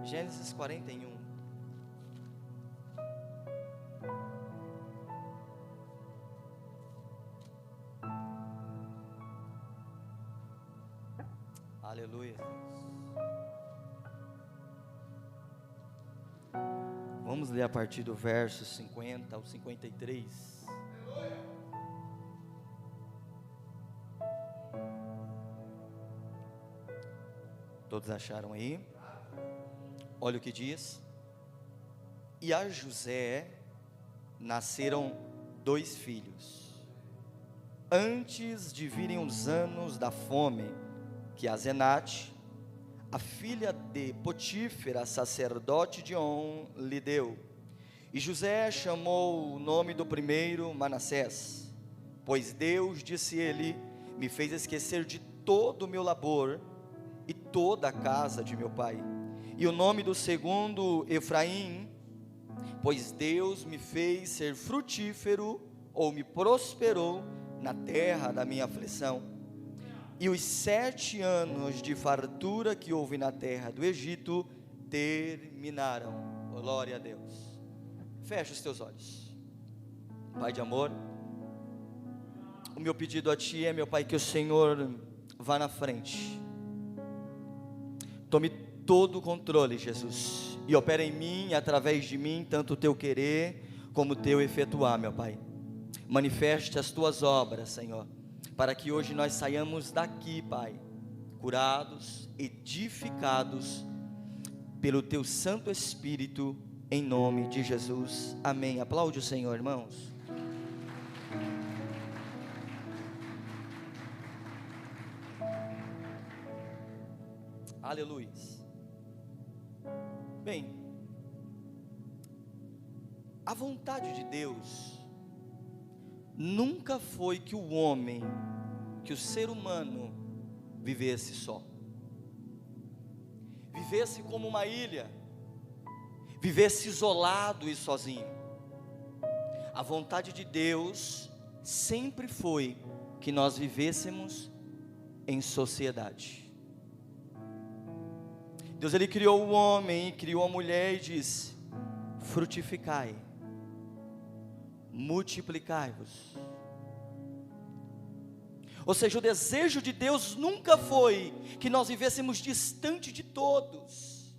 Gênesis 41. Aleluia. Vamos ler a partir do verso 50 ao 53. Todos acharam aí? Olha o que diz. E a José nasceram 2 filhos, antes de virem os anos da fome, que Asenate, a filha de Potífera, sacerdote de On, lhe deu. E José chamou o nome do primeiro Manassés, pois Deus, disse ele, me fez esquecer de todo o meu labor e toda a casa de meu pai. E o nome do segundo Efraim, pois Deus me fez ser frutífero, ou me prosperou na terra da minha aflição. E os 7 anos de fartura que houve na terra do Egito terminaram. Glória a Deus. Fecha os teus olhos. Pai de amor, o meu pedido a Ti é, meu Pai, que o Senhor vá na frente, tome todo o controle, Jesus, e opera em mim, através de mim, tanto o Teu querer, como o Teu efetuar, meu Pai. Manifeste as Tuas obras, Senhor, para que hoje nós saiamos daqui, Pai, curados, edificados, pelo Teu Santo Espírito, em nome de Jesus, amém. Aplaude o Senhor, irmãos. Aleluia. Bem, a vontade de Deus nunca foi que o homem, que o ser humano vivesse só, vivesse como uma ilha, vivesse isolado e sozinho. A vontade de Deus sempre foi que nós vivêssemos em sociedade. Deus, Ele criou o homem, criou a mulher e disse: frutificai, multiplicai-vos. Ou seja, o desejo de Deus nunca foi que nós vivêssemos distante de todos,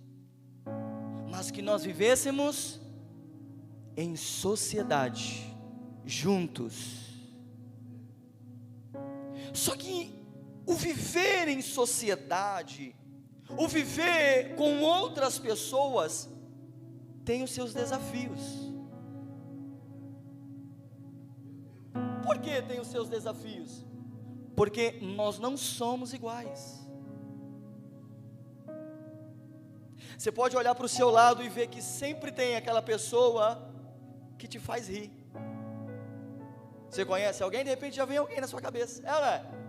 mas que nós vivêssemos em sociedade, juntos. Só que o viver em sociedade, o viver com outras pessoas, tem os seus desafios. Por que tem os seus desafios? Porque nós não somos iguais. Você pode olhar para o seu lado e ver que sempre tem aquela pessoa que te faz rir. Você conhece alguém? De repente já vem alguém na sua cabeça, é ou não é?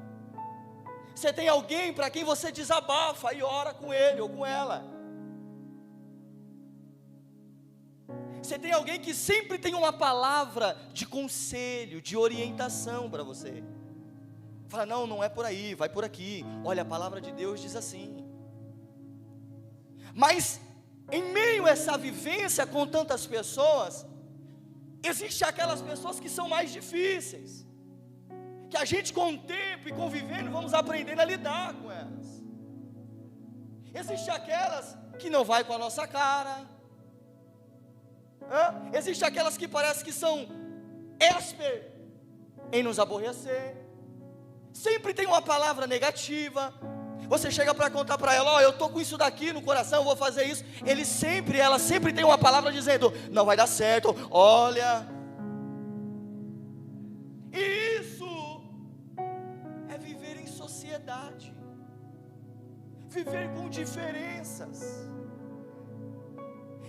Você tem alguém para quem você desabafa e ora com ele ou com ela. Você tem alguém que sempre tem uma palavra de conselho, de orientação para você. Fala, não, não é por aí, vai por aqui. Olha, a palavra de Deus diz assim. Mas em meio a essa vivência com tantas pessoas, existem aquelas pessoas que são mais difíceis, que a gente com o tempo e convivendo vamos aprendendo a lidar com elas. Existem aquelas que não vai com a nossa cara. Existem aquelas que parece que são ésper em nos aborrecer. Sempre tem uma palavra negativa. Você chega para contar para ela, eu estou com isso daqui no coração, eu vou fazer isso. Ela sempre tem uma palavra dizendo, não vai dar certo, olha. E isso é viver em sociedade, viver com diferenças.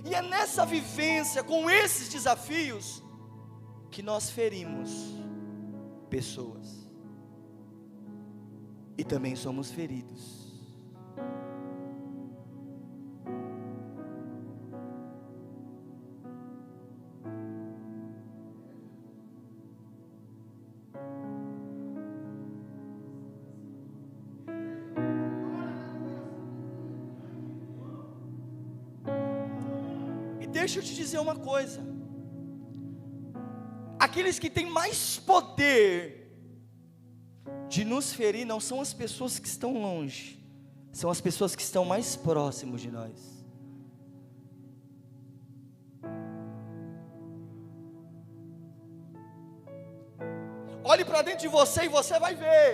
E é nessa vivência, com esses desafios, que nós ferimos pessoas. E também somos feridos. deixa eu te dizer uma coisa: aqueles que têm mais poder de nos ferir não são as pessoas que estão longe, são as pessoas que estão mais próximos de nós. Olhe para dentro de você e você vai ver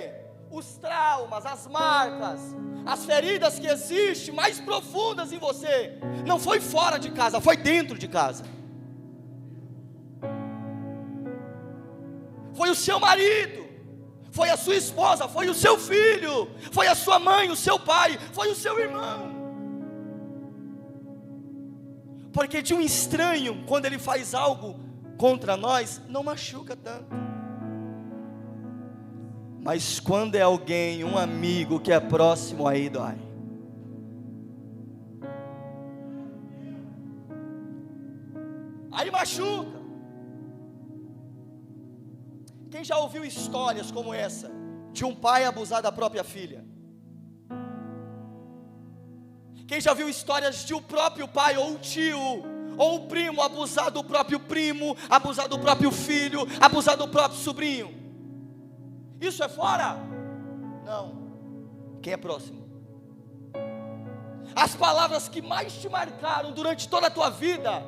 os traumas, as marcas, as feridas que existem mais profundas em você. Não foi fora de casa, foi dentro de casa. Foi o seu marido, foi a sua esposa, foi o seu filho, foi a sua mãe, o seu pai, foi o seu irmão. Porque de um estranho, quando ele faz algo contra nós, não machuca tanto. Mas quando é alguém, um amigo que é próximo, aí dói. Aí machuca. Quem já ouviu histórias como essa, de um pai abusar da própria filha? Quem já viu histórias de o próprio pai, ou o tio, ou o primo abusar do próprio primo, abusar do próprio filho, abusar do próprio sobrinho? Isso é fora? Não. Quem é próximo? As palavras que mais te marcaram durante toda a tua vida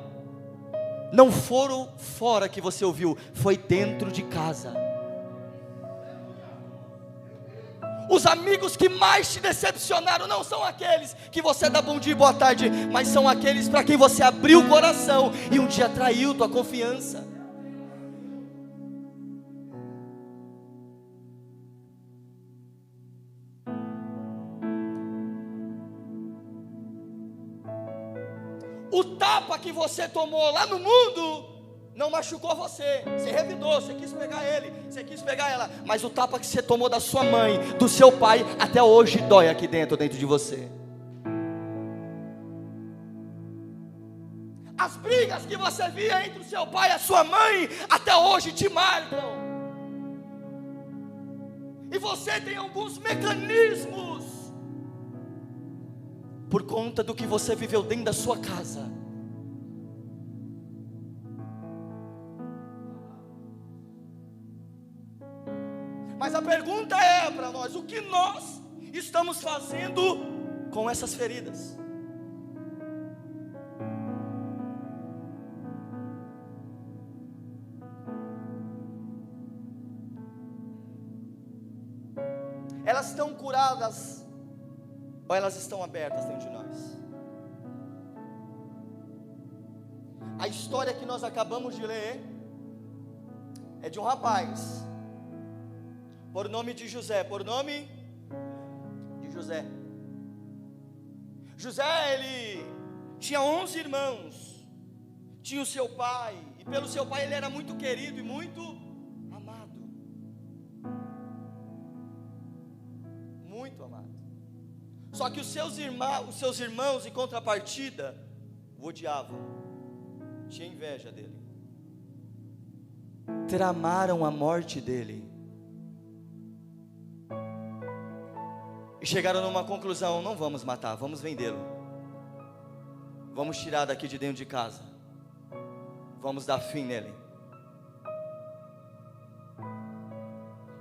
não foram fora que você ouviu, foi dentro de casa. Os amigos que mais te decepcionaram não são aqueles que você dá bom dia e boa tarde, mas são aqueles para quem você abriu o coração e um dia traiu tua confiança. O tapa que você tomou lá no mundo não machucou você. Você revidou, você quis pegar ele, você quis pegar ela. Mas o tapa que você tomou da sua mãe, do seu pai, até hoje dói aqui dentro de você. As brigas que você via entre o seu pai e a sua mãe, até hoje te marcam. E você tem alguns mecanismos por conta do que você viveu dentro da sua casa. Mas a pergunta é para nós: o que nós estamos fazendo com essas feridas? Elas estão curadas ou elas estão abertas dentro de nós? A história que nós acabamos de ler é de um rapaz por nome de José, José, ele tinha 11 irmãos, tinha o seu pai, e pelo seu pai ele era muito querido e muito amado. Muito amado. Só que os seus irmãos, em contrapartida, o odiavam, tinha inveja dele, tramaram a morte dele, e chegaram numa conclusão: não vamos matar, vamos vendê-lo, vamos tirar daqui de dentro de casa, vamos dar fim nele.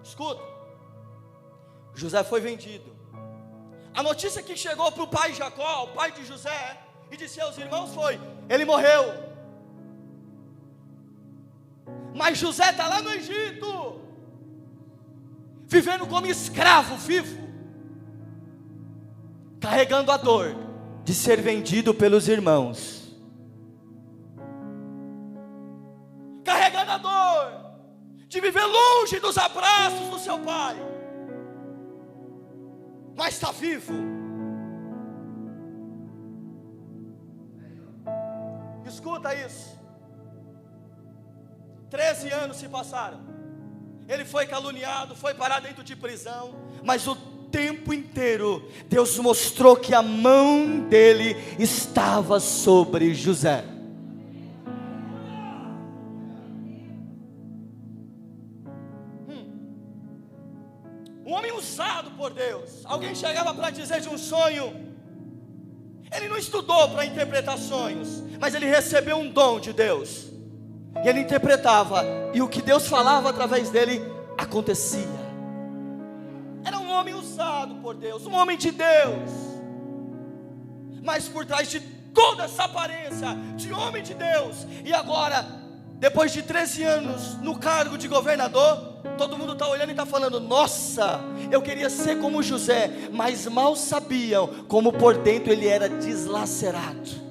Escuta, José foi vendido. A notícia que chegou para o pai Jacó, o pai de José, e de seus irmãos foi: ele morreu. Mas José está lá no Egito, vivendo como escravo vivo, carregando a dor de ser vendido pelos irmãos, carregando a dor de viver longe dos abraços do seu pai, mas está vivo. Escuta isso. 13 anos se passaram. Ele foi caluniado, foi parar dentro de prisão, mas o tempo inteiro Deus mostrou que a mão dele estava sobre José. Um homem usado por Deus. Alguém chegava para dizer de um sonho, Ele não estudou para interpretar sonhos, mas ele recebeu um dom de Deus. E ele interpretava, e o que Deus falava através dele acontecia. Era um homem usado por Deus, um homem de Deus. Mas por trás de toda essa aparência de homem de Deus, e agora, depois de 13 anos no cargo de governador, todo mundo está olhando e está falando: nossa, eu queria ser como José. Mas mal sabiam como por dentro ele era deslacerado.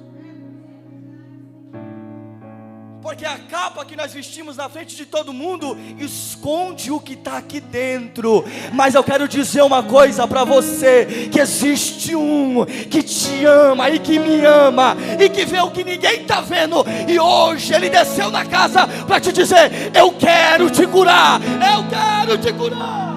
Porque a capa que nós vestimos na frente de todo mundo esconde o que está aqui dentro. Mas eu quero dizer uma coisa para você: que existe um que te ama e que me ama, e que vê o que ninguém está vendo. E hoje ele desceu na casa para te dizer: eu quero te curar, eu quero te curar.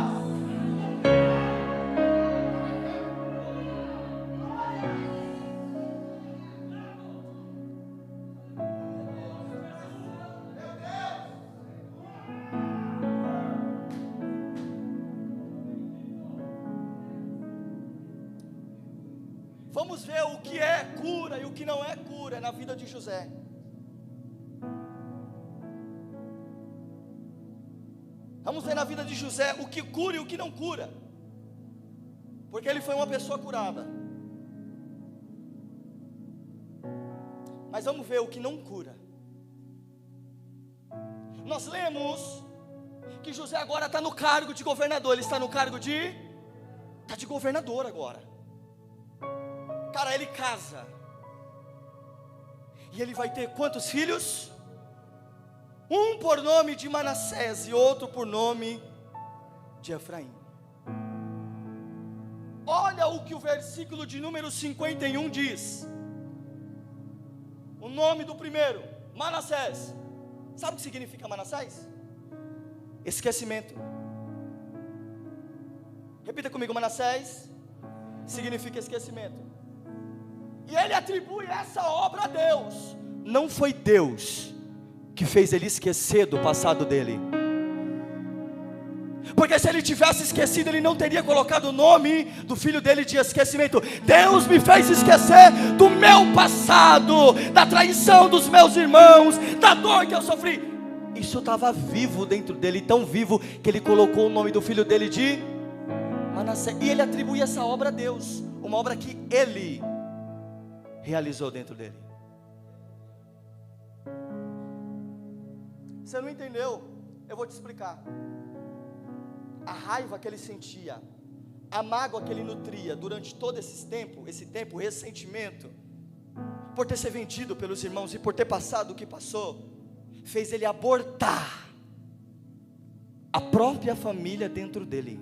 Vamos ver o que é cura e o que não é cura na vida de José. Vamos ver na vida de José o que cura e o que não cura, porque ele foi uma pessoa curada. Mas vamos ver o que não cura. Nós lemos que José agora está no cargo de governador. Ele está no cargo de governador agora. Cara, ele casa. E ele vai ter quantos filhos? Um por nome de Manassés e outro por nome de Efraim. Olha o que o versículo de número 51 diz. O nome do primeiro, Manassés. Sabe o que significa Manassés? Esquecimento. Repita comigo: Manassés significa esquecimento. E ele atribui essa obra a Deus. Não foi Deus que fez ele esquecer do passado dele, porque se ele tivesse esquecido, ele não teria colocado o nome do filho dele de esquecimento. Deus me fez esquecer do meu passado, da traição dos meus irmãos, da dor que eu sofri. Isso estava vivo dentro dele, tão vivo que ele colocou o nome do filho dele de Manassés. E ele atribui essa obra a Deus, uma obra que ele realizou dentro dele. Você não entendeu? Eu vou te explicar. A raiva que ele sentia, a mágoa que ele nutria durante todo esse tempo, ressentimento, por ter sido vendido pelos irmãos e por ter passado o que passou, fez ele abortar a própria família dentro dele.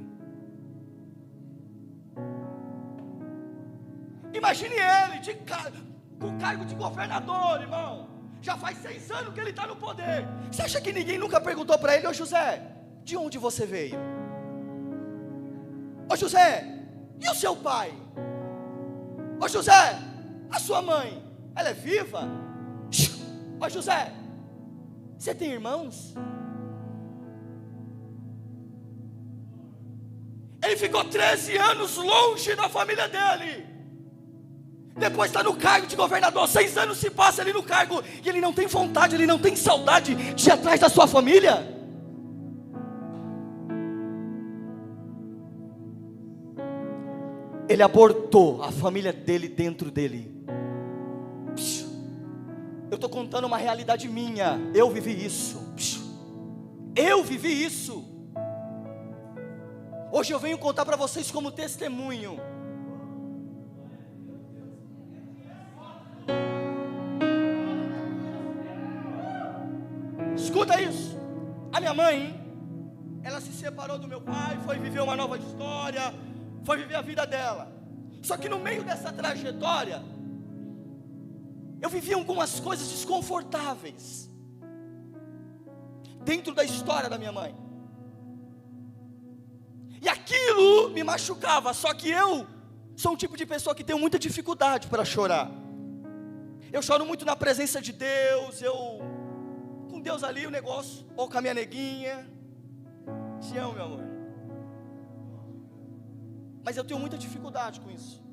Imagine ele com o cargo de governador, irmão. Já faz 6 anos que ele está no poder. Você acha que ninguém nunca perguntou para ele: ô José, de onde você veio? Ô José, e o seu pai? Ô José, a sua mãe, ela é viva? Ô José, você tem irmãos? Ele ficou 13 anos longe da família dele. Depois está no cargo de governador. 6 anos se passa ali no cargo e ele não tem vontade, ele não tem saudade de ir atrás da sua família. Ele abortou a família dele dentro dele. Eu estou contando uma realidade minha. Eu vivi isso. Eu vivi isso. Hoje eu venho contar para vocês como testemunho. Escuta isso. A minha mãe, ela se separou do meu pai, foi viver uma nova história, foi viver a vida dela. Só que no meio dessa trajetória, eu vivi algumas coisas desconfortáveis dentro da história da minha mãe. E aquilo me machucava. Só que eu sou um tipo de pessoa que tenho muita dificuldade para chorar. Eu choro muito na presença de Deus. Com Deus ali o negócio, ou com a minha neguinha. Te amo, meu amor. Mas eu tenho muita dificuldade com isso.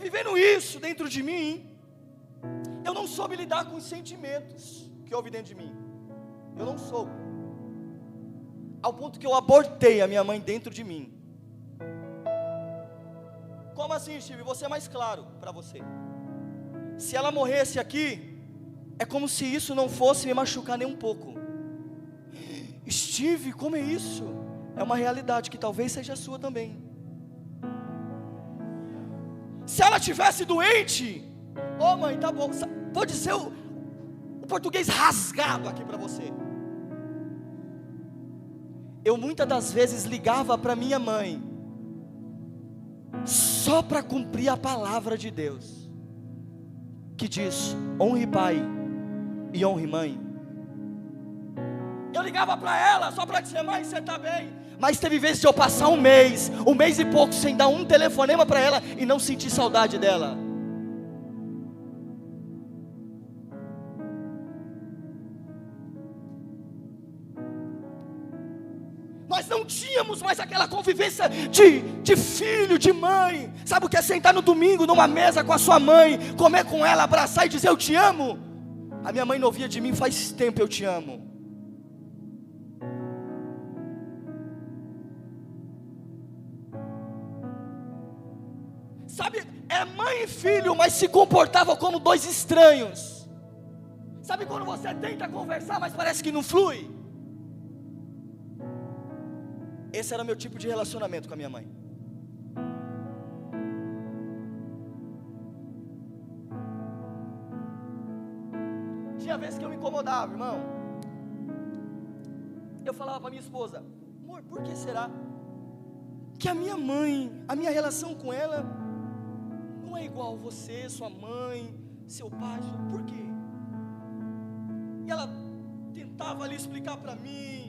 vivendo isso dentro de mim, eu não soube lidar com os sentimentos que houve dentro de mim. Eu não soube. Ao ponto que eu abortei a minha mãe dentro de mim. Como assim, Steve? Vou ser mais claro para você. Se ela morresse aqui, é como se isso não fosse me machucar nem um pouco. Steve, como é isso? É uma realidade que talvez seja sua também. Se ela tivesse doente, ô mãe, tá bom, vou dizer o português rasgado aqui para você. Eu muitas das vezes ligava para minha mãe, só para cumprir a palavra de Deus, que diz: honre pai e honre mãe. Eu ligava para ela só para dizer: mãe, você está bem? Mas teve vezes de eu passar um mês e pouco sem dar um telefonema para ela e não sentir saudade dela. Nós não tínhamos mais aquela convivência de filho, de mãe. Sabe o que é sentar no domingo numa mesa com a sua mãe, comer com ela, abraçar e dizer eu te amo? A minha mãe não ouvia de mim faz tempo eu te amo. Sabe, é mãe e filho, mas se comportavam como dois estranhos. Sabe quando você tenta conversar, mas parece que não flui? Esse era meu tipo de relacionamento com a minha mãe. Tinha vezes que eu me incomodava, irmão. Eu falava para minha esposa: amor, por que será que a minha mãe, a minha relação com ela não é igual você, sua mãe, seu pai? Por quê? E ela tentava ali explicar para mim.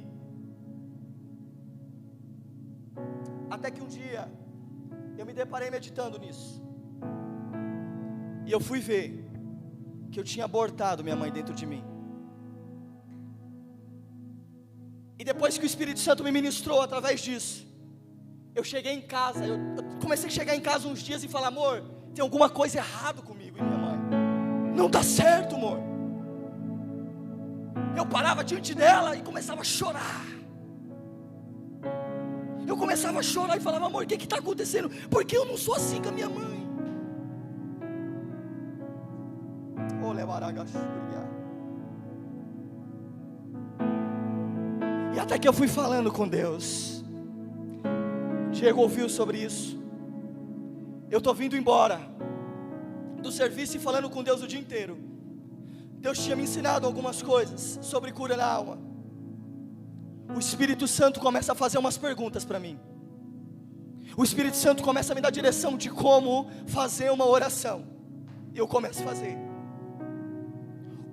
Até que um dia eu me deparei meditando nisso, e eu fui ver que eu tinha abortado minha mãe dentro de mim. E depois que o Espírito Santo me ministrou através disso, eu cheguei em casa, eu comecei a chegar em casa uns dias e falar: amor, tem alguma coisa errada comigo e minha mãe, não dá certo, amor. Eu parava diante dela e começava a chorar. Eu começava a chorar e falava: amor, o que está acontecendo? Porque eu não sou assim com a minha mãe. E até que eu fui falando com Deus. Diego ouviu sobre isso. Eu estou vindo embora do serviço e falando com Deus o dia inteiro. Deus tinha me ensinado algumas coisas sobre cura na alma. O Espírito Santo começa a fazer umas perguntas para mim. O Espírito Santo começa a me dar direção de como fazer uma oração. E eu começo a fazer.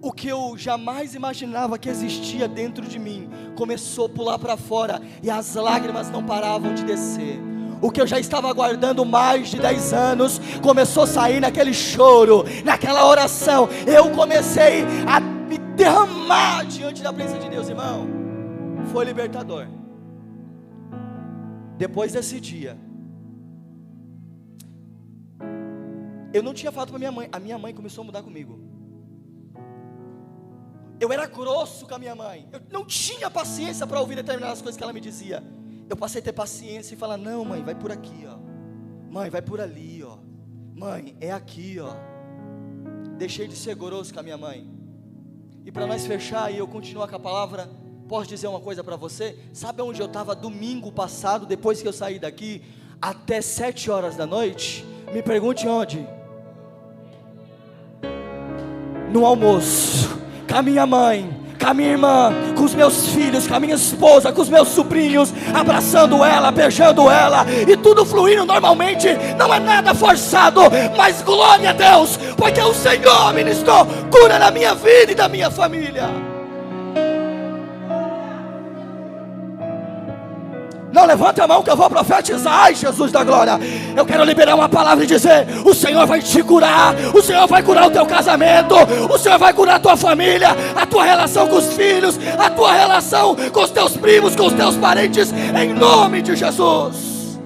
O que eu jamais imaginava que existia dentro de mim começou a pular para fora, e as lágrimas não paravam de descer. O que eu já estava aguardando mais de 10 anos começou a sair naquele choro, naquela oração. Eu comecei a me derramar diante da presença de Deus, irmão. Foi libertador. Depois desse dia, eu não tinha falado para minha mãe. A minha mãe começou a mudar comigo. Eu era grosso com a minha mãe. Eu não tinha paciência para ouvir determinadas coisas que ela me dizia. Eu passei a ter paciência e falar: não, mãe, vai por aqui, ó. Mãe, vai por ali, ó. Mãe, é aqui, ó. Deixei de ser grosso com a minha mãe. E para nós fechar e eu continuar com a palavra, posso dizer uma coisa para você? Sabe onde eu estava domingo passado, depois que eu saí daqui, até 7 horas da noite? Me pergunte onde? No almoço, com a minha mãe, com a minha irmã, com os meus filhos, com a minha esposa, com os meus sobrinhos, abraçando ela, beijando ela, e tudo fluindo normalmente. Não é nada forçado, mas glória a Deus, porque o Senhor ministrou cura na minha vida e da minha família. Não, levanta a mão que eu vou profetizar. Ai, Jesus da glória, eu quero liberar uma palavra e dizer: o Senhor vai te curar. O Senhor vai curar o teu casamento. O Senhor vai curar a tua família, a tua relação com os filhos, a tua relação com os teus primos, com os teus parentes, em nome de Jesus.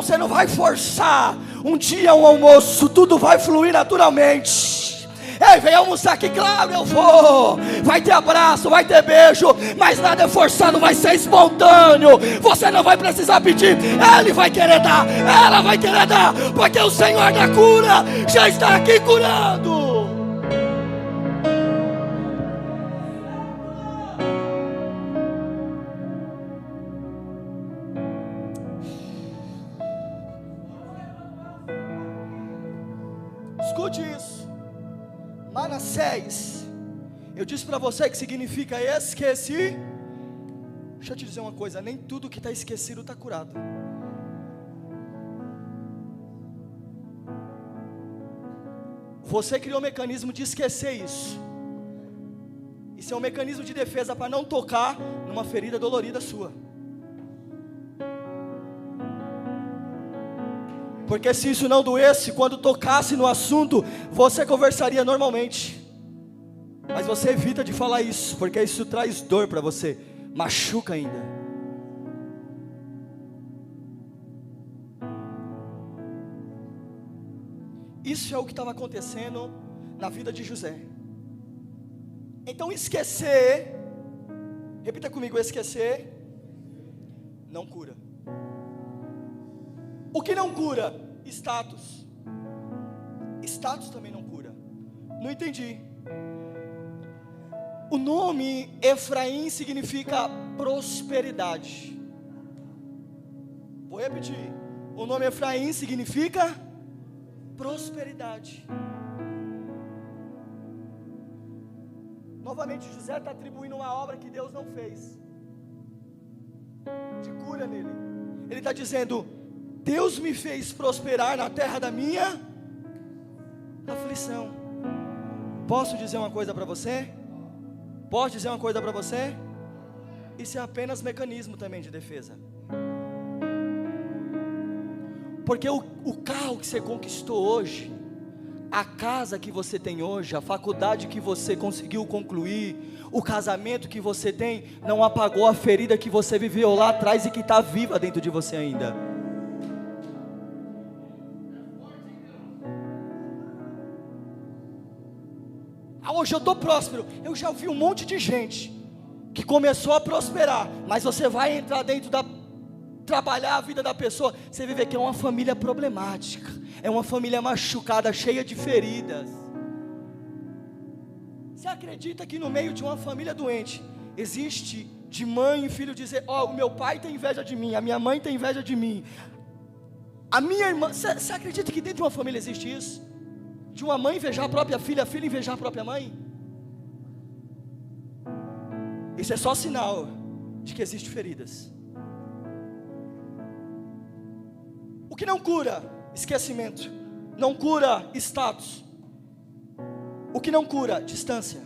você não vai forçar um dia um almoço, tudo vai fluir naturalmente. Ei, vem almoçar aqui, claro, eu vou. Vai ter abraço, vai ter beijo, mas nada é forçado, vai ser espontâneo. Você não vai precisar pedir, Ele vai querer dar, ela vai querer dar, porque o Senhor da cura já está aqui curando. Escute isso. Manassés, eu disse para você que significa esqueci. Deixa eu te dizer uma coisa, nem tudo que está esquecido está curado. Você criou um mecanismo de esquecer isso. Isso é um mecanismo de defesa para não tocar numa ferida dolorida sua. Porque se isso não doesse, quando tocasse no assunto, você conversaria normalmente. Mas você evita de falar isso, porque isso traz dor para você, machuca ainda. Isso é o que estava acontecendo na vida de José. Então esquecer, repita comigo, esquecer não cura. O que não cura? Status. Status também não cura. Não entendi. O nome Efraim significa prosperidade. Vou repetir. O nome Efraim significa prosperidade. Novamente, José está atribuindo uma obra que Deus não fez, de cura nele. Ele está dizendo: Deus me fez prosperar na terra da minha aflição. Posso dizer uma coisa para você? Posso dizer uma coisa para você? Isso é apenas mecanismo também de defesa. Porque o carro que você conquistou hoje, a casa que você tem hoje, a faculdade que você conseguiu concluir, o casamento que você tem, não apagou a ferida que você viveu lá atrás e que está viva dentro de você ainda. Hoje eu estou próspero. Eu já vi um monte de gente que começou a prosperar, mas você vai entrar dentro da, trabalhar a vida da pessoa, você vai ver que é uma família problemática, é uma família machucada, cheia de feridas. Você acredita que no meio de uma família doente, existe de mãe e filho dizer: ó, o meu pai tem inveja de mim, a minha mãe tem inveja de mim, a minha irmã, você acredita que dentro de uma família existe isso? De uma mãe invejar a própria filha, a filha invejar a própria mãe? Isso é só sinal de que existem feridas. O que não cura? Esquecimento. Não cura status. O que não cura? Distância.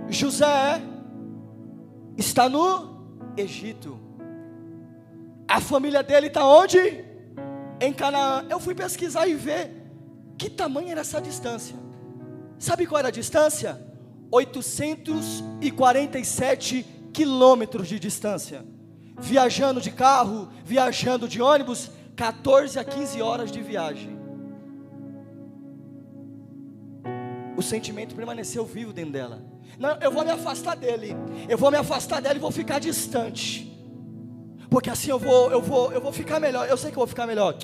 José está no Egito. A família dele está onde? Em Canaã. Eu fui pesquisar e ver que tamanho era essa distância. Sabe qual era a distância? 847 quilômetros de distância. Viajando de carro, viajando de ônibus, 14 a 15 horas de viagem. O sentimento permaneceu vivo dentro dela. Não, eu vou me afastar dele. Eu vou me afastar dela e vou ficar distante. Porque assim eu vou ficar melhor. Eu sei que eu vou ficar melhor.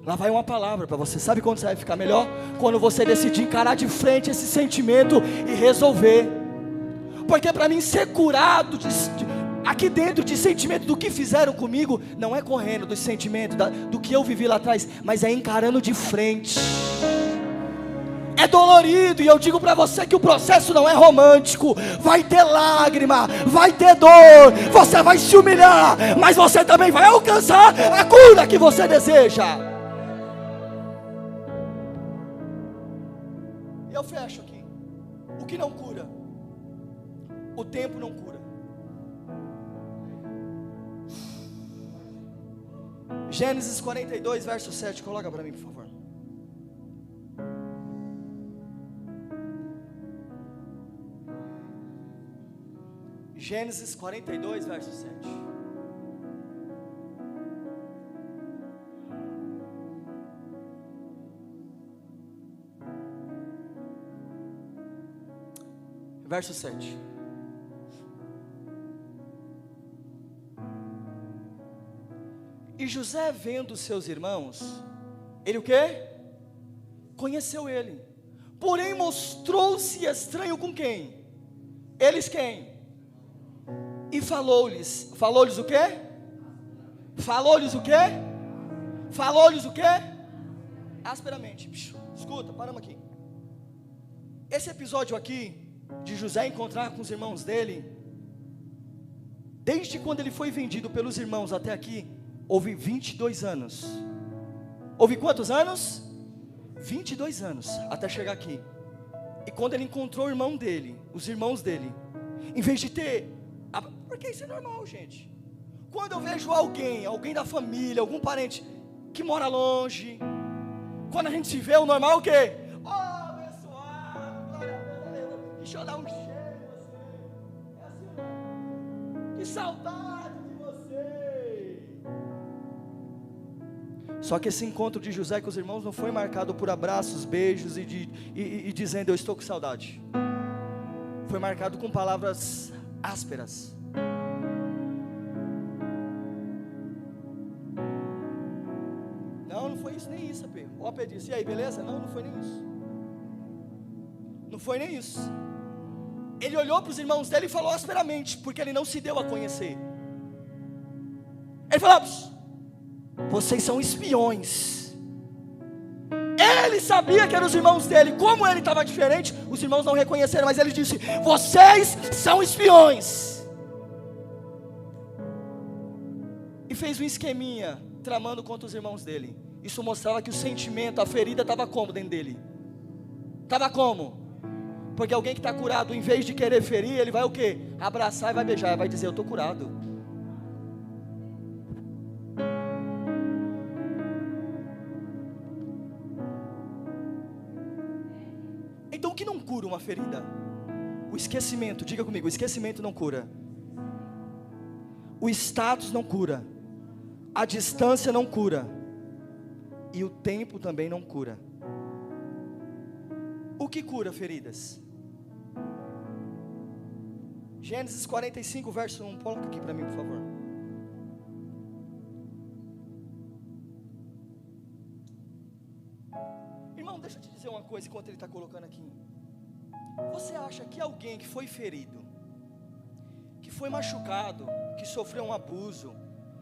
Lá vai uma palavra para você. Sabe quando você vai ficar melhor? Quando você decidir encarar de frente esse sentimento e resolver. Porque para mim ser curado aqui dentro de sentimento do que fizeram comigo, não é correndo dos sentimentos do que eu vivi lá atrás, mas é encarando de frente. É dolorido, e eu digo para você que o processo não é romântico. Vai ter lágrima, vai ter dor, você vai se humilhar, mas você também vai alcançar a cura que você deseja. Eu fecho aqui. O que não cura? O tempo não cura. Gênesis 42, verso 7, coloca para mim, por favor. Gênesis 42, verso 7. verso 7. E José, vendo seus irmãos, ele o quê? Conheceu ele. Porém mostrou-se estranho com quem? Eles quem? E falou-lhes o quê? Falou-lhes o quê? Falou-lhes o quê? Asperamente. Escuta, paramos aqui. Esse episódio aqui, de José encontrar com os irmãos dele, desde quando ele foi vendido pelos irmãos até aqui, houve 22 anos. Houve quantos anos? 22 anos, até chegar aqui. E quando ele encontrou o irmão dele, os irmãos dele, em vez de ter, porque isso é normal, gente. Quando eu vejo alguém da família, algum parente que mora longe, quando a gente se vê, o normal é o quê? Oh, abençoado, glória a Deus, aleluia. Deixa eu dar um cheiro em você. É assim, que saudade de você. Só que esse encontro de José com os irmãos não foi marcado por abraços, beijos e dizendo eu estou com saudade. Foi marcado com palavras ásperas. Não foi isso nem isso, AP. O AP disse, e aí, beleza? Não foi nem isso. Não foi nem isso. Ele olhou para os irmãos dele e falou asperamente, porque ele não se deu a conhecer. Ele falou, vocês são espiões. Ele sabia que eram os irmãos dele. Como ele estava diferente, os irmãos não reconheceram, mas ele disse, vocês são espiões. E fez um esqueminha, tramando contra os irmãos dele. Isso mostrava que o sentimento, a ferida estava como dentro dele? Estava como? Porque alguém que está curado, em vez de querer ferir, ele vai o quê? Abraçar e vai beijar, e vai dizer, eu estou curado. Então o que não cura uma ferida? O esquecimento, diga comigo, o esquecimento não cura. O status não cura. A distância não cura. E o tempo também não cura. O que cura feridas? Gênesis 45, verso 1. Coloca aqui para mim, por favor. Irmão, deixa eu te dizer uma coisa enquanto ele está colocando aqui. Você acha que alguém que foi ferido, que foi machucado, que sofreu um abuso,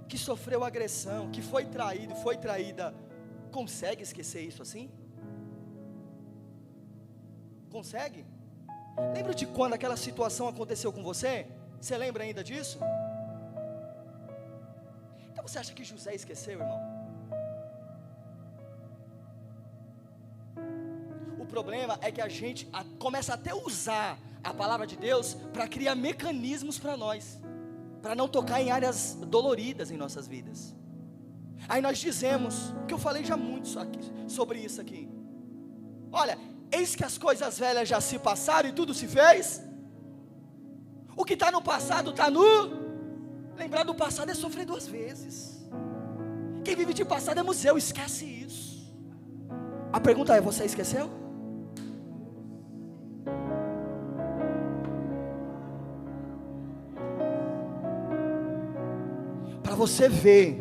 que sofreu agressão, que foi traído, foi traída, consegue esquecer isso assim? Consegue? Lembra de quando aquela situação aconteceu com você? Você lembra ainda disso? Então você acha que José esqueceu, irmão? O problema é que a gente começa até a usar a palavra de Deus para criar mecanismos para nós, para não tocar em áreas doloridas em nossas vidas. Aí nós dizemos, que eu falei já muito sobre isso aqui. Olha, eis que as coisas velhas já se passaram e tudo se fez. O que está no passado está no... Lembrar do passado é sofrer duas vezes. Quem vive de passado é museu, esquece isso. A pergunta é, você esqueceu? Para você ver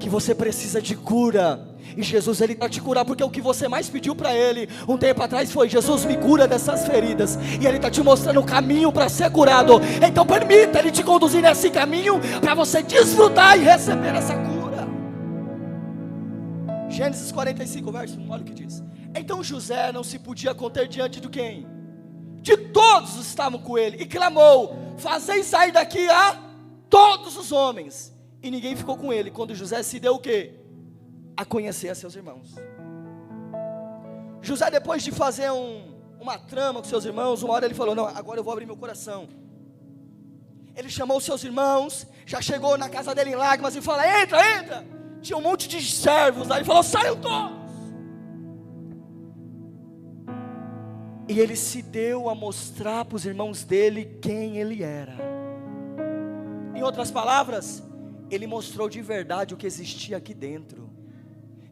que você precisa de cura, e Jesus ele vai te curar, porque o que você mais pediu para ele um tempo atrás foi, Jesus me cura dessas feridas, e ele está te mostrando o caminho para ser curado. Então permita ele te conduzir nesse caminho, para você desfrutar e receber essa cura. Gênesis 45, verso 1, olha o que diz. Então José não se podia conter diante de quem? De todos os que estavam com ele, e clamou, fazei sair daqui a todos os homens. E ninguém ficou com ele, quando José se deu o quê? A conhecer a seus irmãos. José, depois de fazer uma trama com seus irmãos, uma hora ele falou, não, agora eu vou abrir meu coração. Ele chamou os seus irmãos, já chegou na casa dele em lágrimas e falou, entra. Tinha um monte de servos lá, ele falou, saiam todos. E ele se deu a mostrar para os irmãos dele quem ele era. Em outras palavras, ele mostrou de verdade o que existia aqui dentro.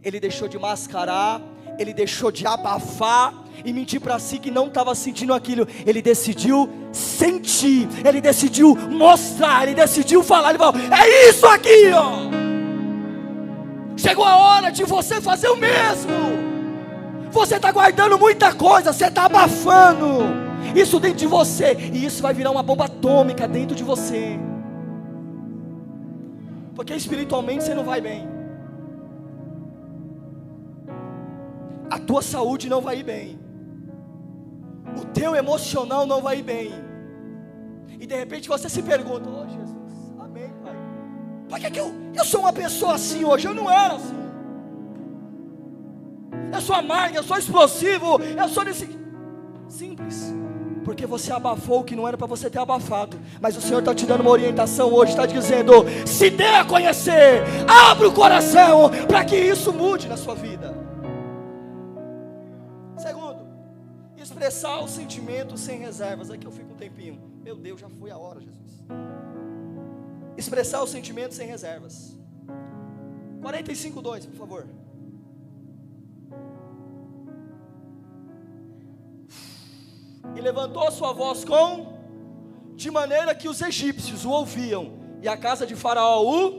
Ele deixou de mascarar, ele deixou de abafar e mentir para si que não estava sentindo aquilo. Ele decidiu sentir, ele decidiu mostrar, ele decidiu falar. Ele falou: é isso aqui, ó. Chegou a hora de você fazer o mesmo. Você está guardando muita coisa, você está abafando isso dentro de você, e isso vai virar uma bomba atômica dentro de você, porque espiritualmente você não vai bem, a tua saúde não vai ir bem, o teu emocional não vai ir bem, e de repente você se pergunta: oh Jesus, amém Pai, por que eu sou uma pessoa assim hoje? Eu não era assim, eu sou amargo, eu sou explosivo, eu sou desse... Simples, porque você abafou o que não era para você ter abafado. Mas o Senhor está te dando uma orientação hoje, está dizendo: se dê a conhecer, abra o coração, para que isso mude na sua vida. Segundo, expressar os sentimentos sem reservas. Aqui eu fico um tempinho, meu Deus, já foi a hora, Jesus. Expressar os sentimentos sem reservas. 45:2, por favor. E levantou a sua voz de maneira que os egípcios o ouviam, e a casa de Faraó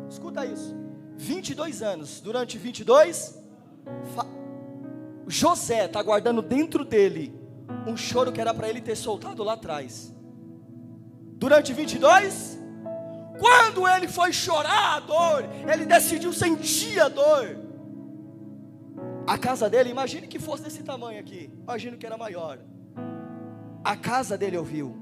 escuta isso, 22 anos, durante 22, José está guardando dentro dele um choro que era para ele ter soltado lá atrás, durante 22, quando ele foi chorar a dor, ele decidiu sentir a dor. A casa dele, imagine que fosse desse tamanho aqui, imagine que era maior. A casa dele ouviu,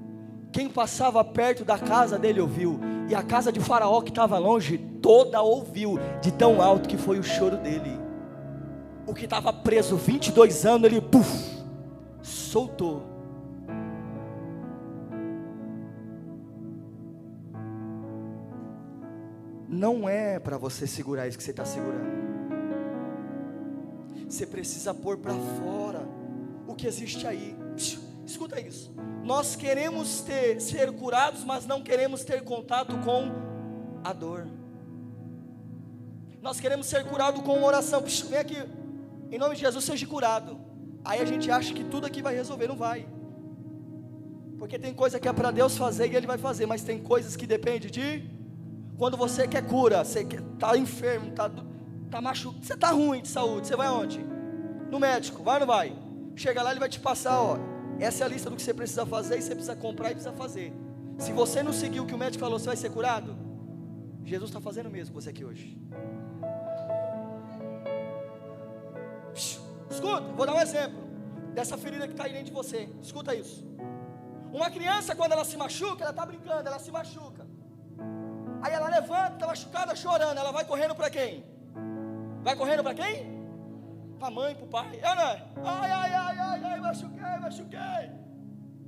quem passava perto da casa dele ouviu, e a casa de Faraó que estava longe, toda ouviu, de tão alto que foi o choro dele. O que estava preso 22 anos, ele soltou. Não é para você segurar isso que você está segurando. Você precisa pôr para fora o que existe aí. Escuta isso. Nós queremos ser curados, mas não queremos ter contato com a dor. Nós queremos ser curados com uma oração. Vem aqui, em nome de Jesus, seja curado. Aí a gente acha que tudo aqui vai resolver, não vai. Porque tem coisa que é para Deus fazer e Ele vai fazer, mas tem coisas que dependem de... Quando você quer cura, você está enfermo, está machucado, você está ruim de saúde, você vai aonde? No médico, vai ou não vai? Chega lá, ele vai te passar, ó, essa é a lista do que você precisa fazer, e você precisa comprar e precisa fazer. Se você não seguir o que o médico falou, você vai ser curado? Jesus está fazendo mesmo com você aqui hoje. Escuta, vou dar um exemplo dessa ferida que está aí dentro de você. Escuta isso. Uma criança, quando ela se machuca, ela está brincando, ela se machuca. Aí ela levanta, está machucada, chorando. Ela vai correndo para quem? Vai correndo para quem? Para a mãe, para o pai. É, não é? Ai, machuquei.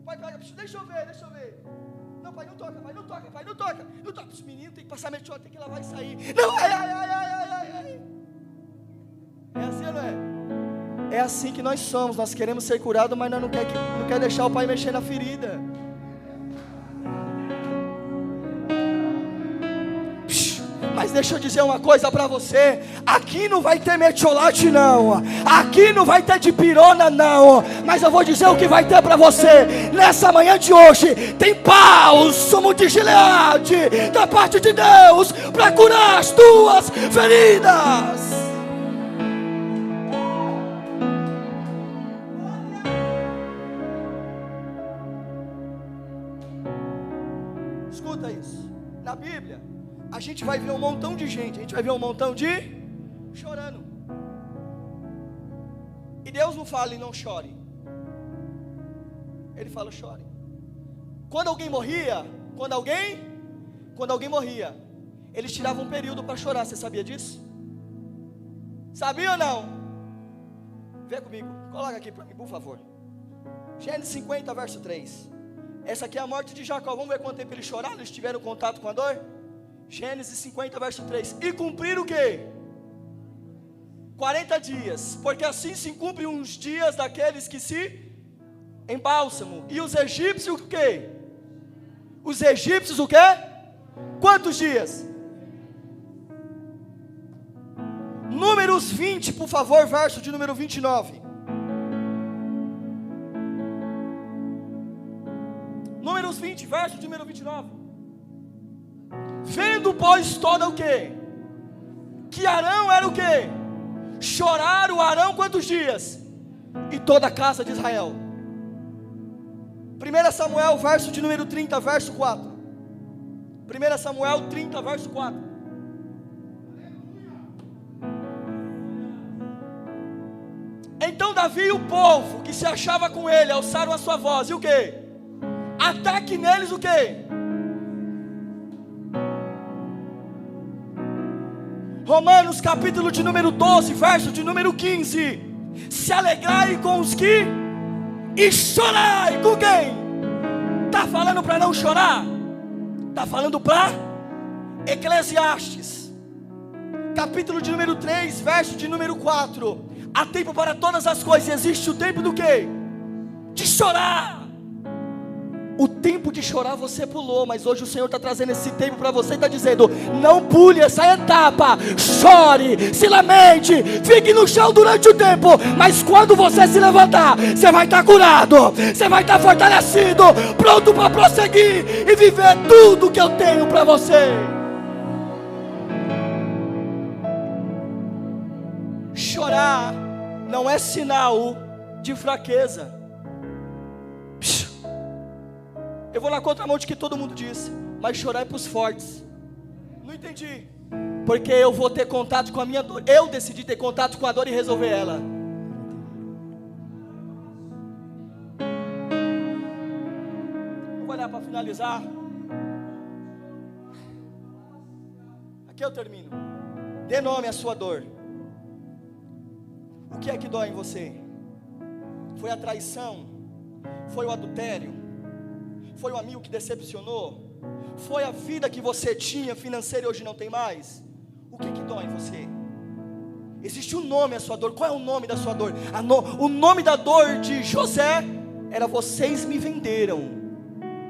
Pai, deixa eu ver. Não, pai, não toca. Os meninos tem que passar meio, tem que lavar e sair. Não, ai. É assim ou não é? É assim que nós somos. Nós queremos ser curados, mas nós não quer deixar o pai mexer na ferida. Mas deixa eu dizer uma coisa para você: aqui não vai ter metiolate não, aqui não vai ter dipirona não, mas eu vou dizer o que vai ter para você nessa manhã de hoje. Tem bálsamo de Gileade da parte de Deus para curar as tuas feridas. Escuta isso, na Bíblia a gente vai ver um montão de gente, a gente vai ver um montão de chorando. E Deus não fala e não chore. Ele fala chore. Quando alguém morria, eles tiravam um período para chorar. Você sabia disso? Sabia ou não? Vem comigo, coloca aqui para mim, por favor. Gênesis 50, verso 3. Essa aqui é a morte de Jacó. Vamos ver quanto tempo eles choraram, eles tiveram contato com a dor? Gênesis 50, verso 3. E cumpriram o quê? 40 dias. Porque assim se cumprem uns dias daqueles que se embálsamam. E os egípcios o quê? Os egípcios o quê? Quantos dias? Número Números 20, por favor, verso de número 29. Números 20, verso de número 29. Vendo, pois, toda o quê? Que Arão era o quê? Choraram Arão quantos dias? E toda a casa de Israel. 1 Samuel, verso de número 30, verso 4. 1 Samuel 30, verso 4. Então Davi e o povo que se achava com ele alçaram a sua voz, e o quê? Ataque neles o quê? Romanos capítulo de número 12, verso de número 15. Se alegrai com os que e chorai com quem? Está falando para não chorar? Está falando para Eclesiastes capítulo de número 3, verso de número 4. Há tempo para todas as coisas. Existe o tempo do quê? De chorar. O tempo de chorar você pulou, mas hoje o Senhor está trazendo esse tempo para você e está dizendo: não pule essa etapa, chore, se lamente, fique no chão durante o tempo, mas quando você se levantar, você vai estar curado, você vai estar fortalecido, pronto para prosseguir e viver tudo que eu tenho para você. Chorar não é sinal de fraqueza. Eu vou na contramão de que todo mundo disse, mas chorar é para os fortes. Não entendi. Porque eu vou ter contato com a minha dor. Eu decidi ter contato com a dor e resolver ela. Vou olhar para finalizar. Aqui eu termino. Dê nome à sua dor. O que é que dói em você? Foi a traição? Foi o adultério? Foi o amigo que decepcionou? Foi a vida que você tinha financeira e hoje não tem mais? O que dói em você? Existe um nome à sua dor. Qual é o nome da sua dor? O nome da dor de José era: vocês me venderam.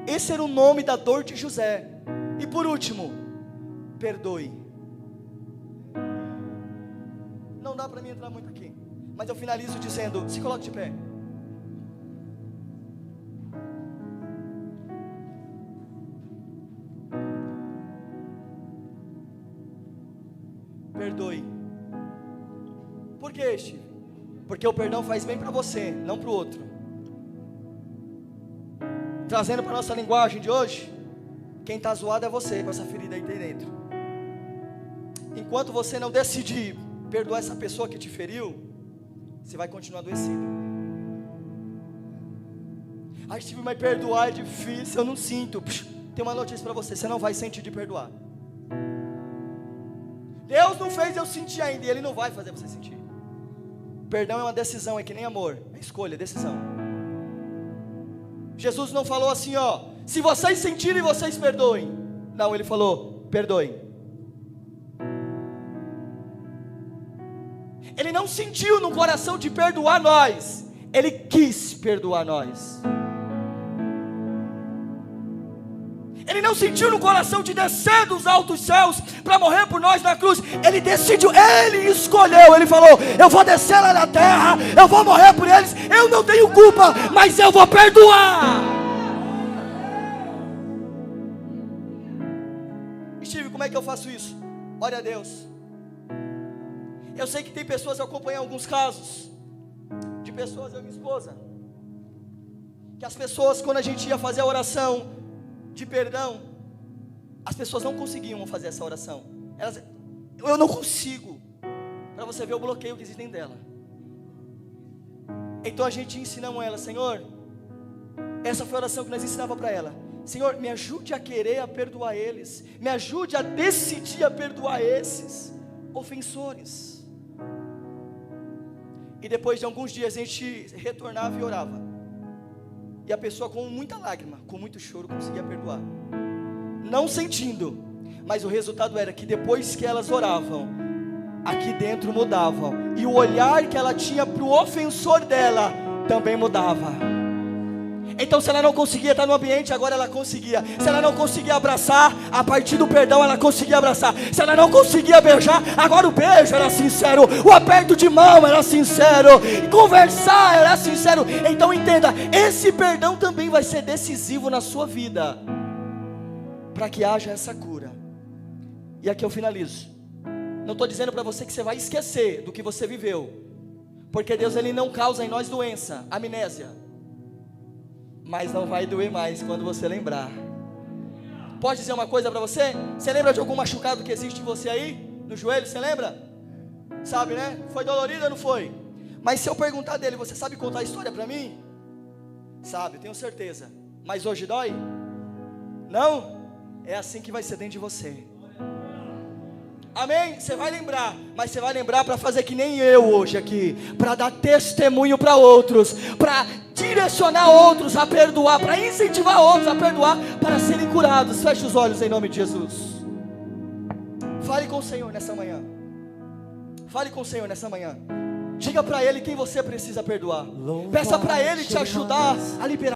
Esse era o nome da dor de José. E por último, perdoe. Não dá para mim entrar muito aqui, mas eu finalizo dizendo: se coloque de pé. Perdoe. Por quê, Steve? Porque o perdão faz bem para você, não para o outro. Trazendo para a nossa linguagem de hoje, quem está zoado é você, com essa ferida aí dentro. Enquanto você não decidir perdoar essa pessoa que te feriu, você vai continuar adoecido. Steve, mas perdoar é difícil, eu não sinto. Tem uma notícia para você: você não vai sentir de perdoar. Deus não fez eu sentir ainda, e Ele não vai fazer você sentir. Perdão é uma decisão, é que nem amor, é escolha, é decisão. Jesus não falou assim, ó: se vocês sentirem, vocês perdoem. Não, Ele falou: perdoem. Ele não sentiu no coração de perdoar nós, Ele quis perdoar nós. Ele não sentiu no coração de descer dos altos céus para morrer por nós na cruz. Ele decidiu, Ele escolheu. Ele falou: eu vou descer lá na terra, eu vou morrer por eles, eu não tenho culpa, mas eu vou perdoar. Steve, como é que eu faço isso? Ore a Deus. Eu sei que tem pessoas, eu acompanhei alguns casos de pessoas, eu e minha esposa, que as pessoas, quando a gente ia fazer a oração de perdão, as pessoas não conseguiam fazer essa oração. Eu não consigo. Para você ver o bloqueio que existe dentro dela. Então a gente ensinamos ela: Senhor, essa foi a oração que nós ensinava para ela: Senhor, me ajude a querer a perdoar eles, me ajude a decidir a perdoar esses ofensores. E depois de alguns dias a gente retornava e orava, e a pessoa, com muita lágrima, com muito choro, conseguia perdoar, não sentindo, mas o resultado era que depois que elas oravam, aqui dentro mudavam, e o olhar que ela tinha para o ofensor dela também mudava. Então se ela não conseguia estar no ambiente, agora ela conseguia. Se ela não conseguia abraçar, a partir do perdão ela conseguia abraçar. Se ela não conseguia beijar, agora o beijo era sincero, o aperto de mão era sincero, conversar era sincero. Então entenda, esse perdão também vai ser decisivo na sua vida, para que haja essa cura. E aqui eu finalizo. Não estou dizendo para você que você vai esquecer do que você viveu, porque Deus ele não causa em nós doença, amnésia, mas não vai doer mais quando você lembrar. Pode dizer uma coisa para você? Você lembra de algum machucado que existe em você aí, no joelho, você lembra? Sabe, né? Foi dolorido ou não foi? Mas se eu perguntar dele, você sabe contar a história para mim? Sabe, tenho certeza. Mas hoje dói? Não? É assim que vai ser dentro de você. Amém? Você vai lembrar, mas você vai lembrar para fazer que nem eu hoje aqui, para dar testemunho para outros, para direcionar outros a perdoar, para incentivar outros a perdoar, para serem curados. Feche os olhos em nome de Jesus. Fale com o Senhor nessa manhã. Fale com o Senhor nessa manhã. Diga para Ele quem você precisa perdoar. Peça para Ele te ajudar a liberar.